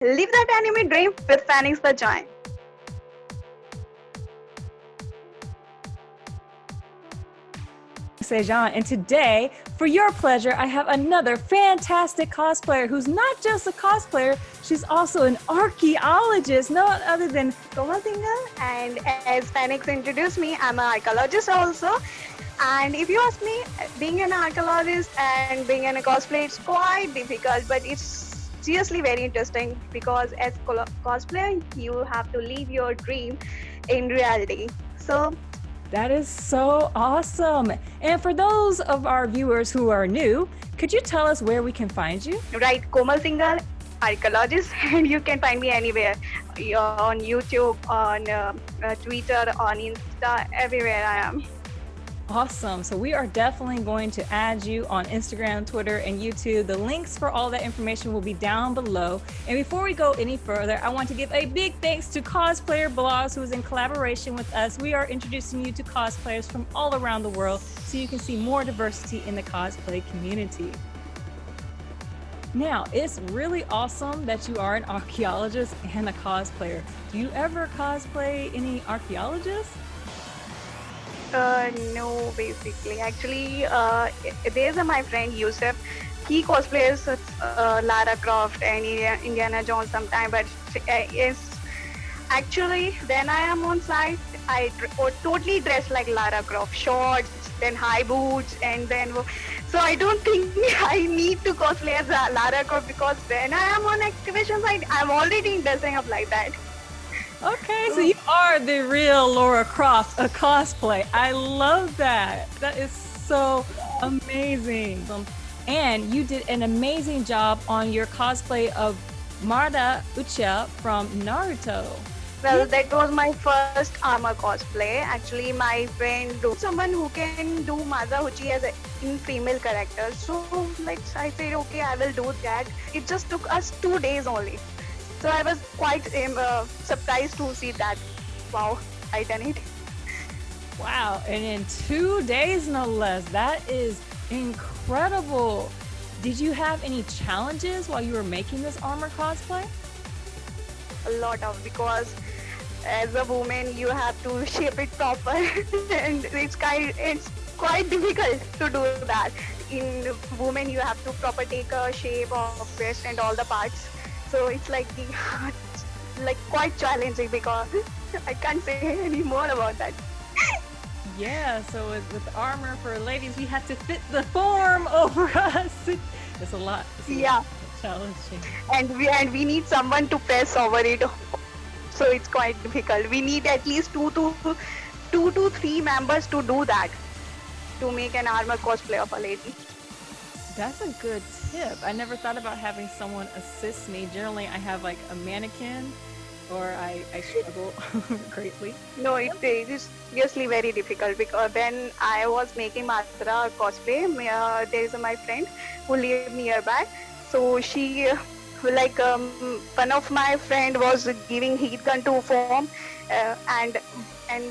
Live that anime dream with Phoenix the Giant. Sejan, and today, for your pleasure, I have another fantastic cosplayer who's not just a cosplayer, she's also an archaeologist, none other than Komal Singhal, and as Phoenix introduced me, I'm an archaeologist also. And if you ask me, being an archaeologist and being in a cosplay, it's quite difficult, but it's seriously very interesting because as cosplayer, you have to live your dream in reality. So that is so awesome. And for those of our viewers who are new, could you tell us where we can find you? right, Komal Singhal, archaeologist, and you can find me anywhere on YouTube, on Twitter, on Insta, everywhere I am. Awesome. So we are definitely going to add you on Instagram, Twitter, and YouTube. The links for all that information will be down below. And before we go any further, I want to give a big thanks to Cosplayer Blogs, who is in collaboration with us. We are introducing you to cosplayers from all around the world so you can see more diversity in the cosplay community. Now, it's really awesome that you are an archaeologist and a cosplayer. Do you ever cosplay any archaeologists? No, basically. Actually, there's my friend Yusuf. He cosplays Lara Croft and Indiana Jones sometime, but is actually when I am on site, I totally dress like Lara Croft, shorts, then high boots, and then so I don't think I need to cosplay as Lara Croft because when I am on excavation site, I'm already dressing up like that. Okay, so you are the real Lara Croft, a cosplay. I love that. That is so amazing. And you did an amazing job on your cosplay of Madara Uchiha from Naruto. Well, that was my first armor cosplay. Actually, my friend, someone who can do Madara Uchiha as in female character. So, I said, okay, I will do that. It just took us 2 days only. So I was quite surprised to see that. Wow, I done it. Wow, and in 2 days no less. That is incredible. Did you have any challenges while you were making this armor cosplay? A lot of, because as a woman you have to shape it proper and it's quite difficult to do that. In women you have to proper take a shape of breast and all the parts. So it's like quite challenging because I can't say any more about that. Yeah, so with armor for ladies, we have to fit the form over us. It's a lot. Yeah, challenging. And we need someone to press over it. So it's quite difficult. We need at least two to three members to do that, to make an armor cosplay of a lady. That's a good tip. I never thought about having someone assist me. Generally, I have like a mannequin, or I struggle greatly. No, it is seriously very difficult because when I was making Madara cosplay, there is my friend who lived nearby. So she, one of my friend was giving heat gun to form, and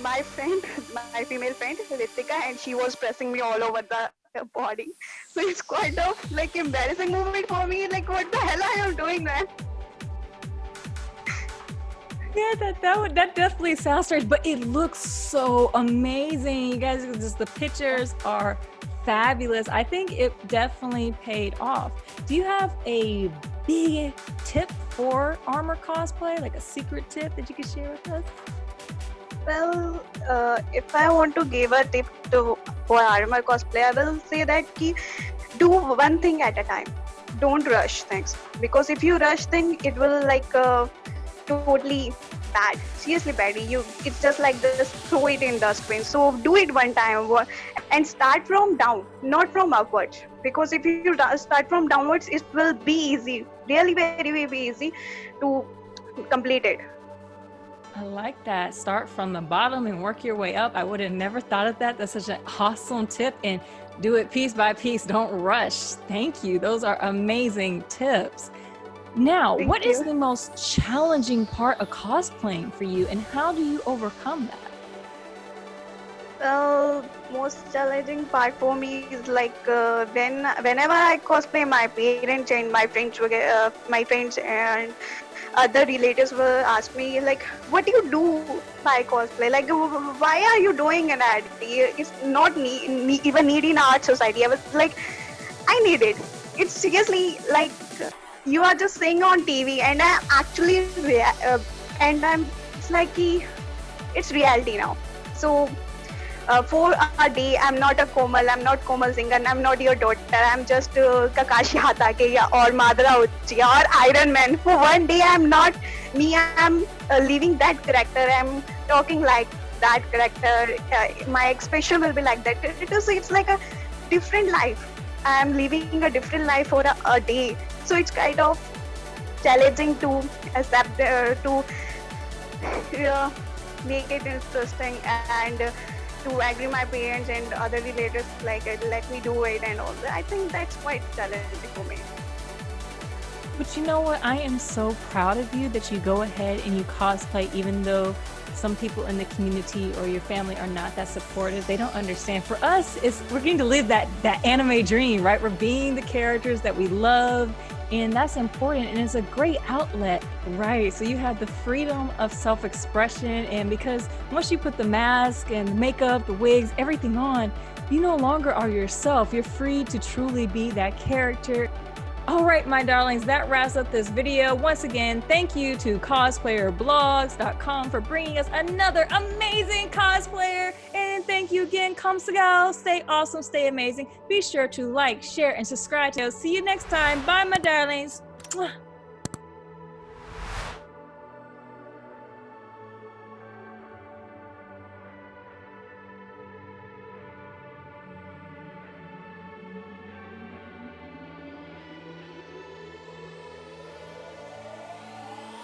my friend, my female friend Ritika, and she was pressing me all over the body. So it's quite of embarrassing moment for me. Like, what the hell I am doing, man? Yeah, that definitely sounds strange, but it looks so amazing. You guys, just the pictures are fabulous. I think it definitely paid off. Do you have a big tip for armor cosplay, like a secret tip that you could share with us? Well, if I want to give a tip for armor cosplay, I will say that do one thing at a time. Don't rush things, because if you rush things, it will totally bad, seriously bad. It's just like this, throw it in dustbin. So do it one time and start from down, not from upwards. Because if you start from downwards, it will be easy, really very, very easy to complete it. I like that. Start from the bottom and work your way up. I would have never thought of that. That's such an awesome tip. And do it piece by piece. Don't rush. Thank you. Those are amazing tips. Now, what is the most challenging part of cosplaying for you, and how do you overcome that? Well, most challenging part for me is whenever I cosplay, my parents and my friends and other relatives will ask me like, what do you do by cosplay? Like, why are you doing an ad? It's not even need in our society. I was like, I need it. It's seriously like you are just saying on TV, and I'm actually and I'm it's like it's reality now. So for a day, I'm not a Komal, I'm not Komal Singh, and I'm not your daughter. I'm just Kakashi Hatake or Madara Uchiha or Iron Man. For one day, I'm not me. I'm living that character. I'm talking like that character. My expression will be like that. It's like a different life. I'm living a different life for a day. So it's kind of challenging to accept, to make it interesting and to agree my parents and other relatives like let me do it and all that. I think that's quite challenging for me. But you know what? I am so proud of you that you go ahead and you cosplay, even though some people in the community or your family are not that supportive. They don't understand. For us, we're getting to live that anime dream, right? We're being the characters that we love, and that's important, and it's a great outlet, right? So you have the freedom of self-expression, and because once you put the mask and the makeup, the wigs, everything on, you no longer are yourself. You're free to truly be that character. All right, my darlings, that wraps up this video. Once again, thank you to cosplayerblogs.com for bringing us another amazing cosplayer. And thank you again, Kamsagal. Stay awesome, stay amazing. Be sure to like, share, and subscribe. See you next time. Bye, my darlings. Mwah.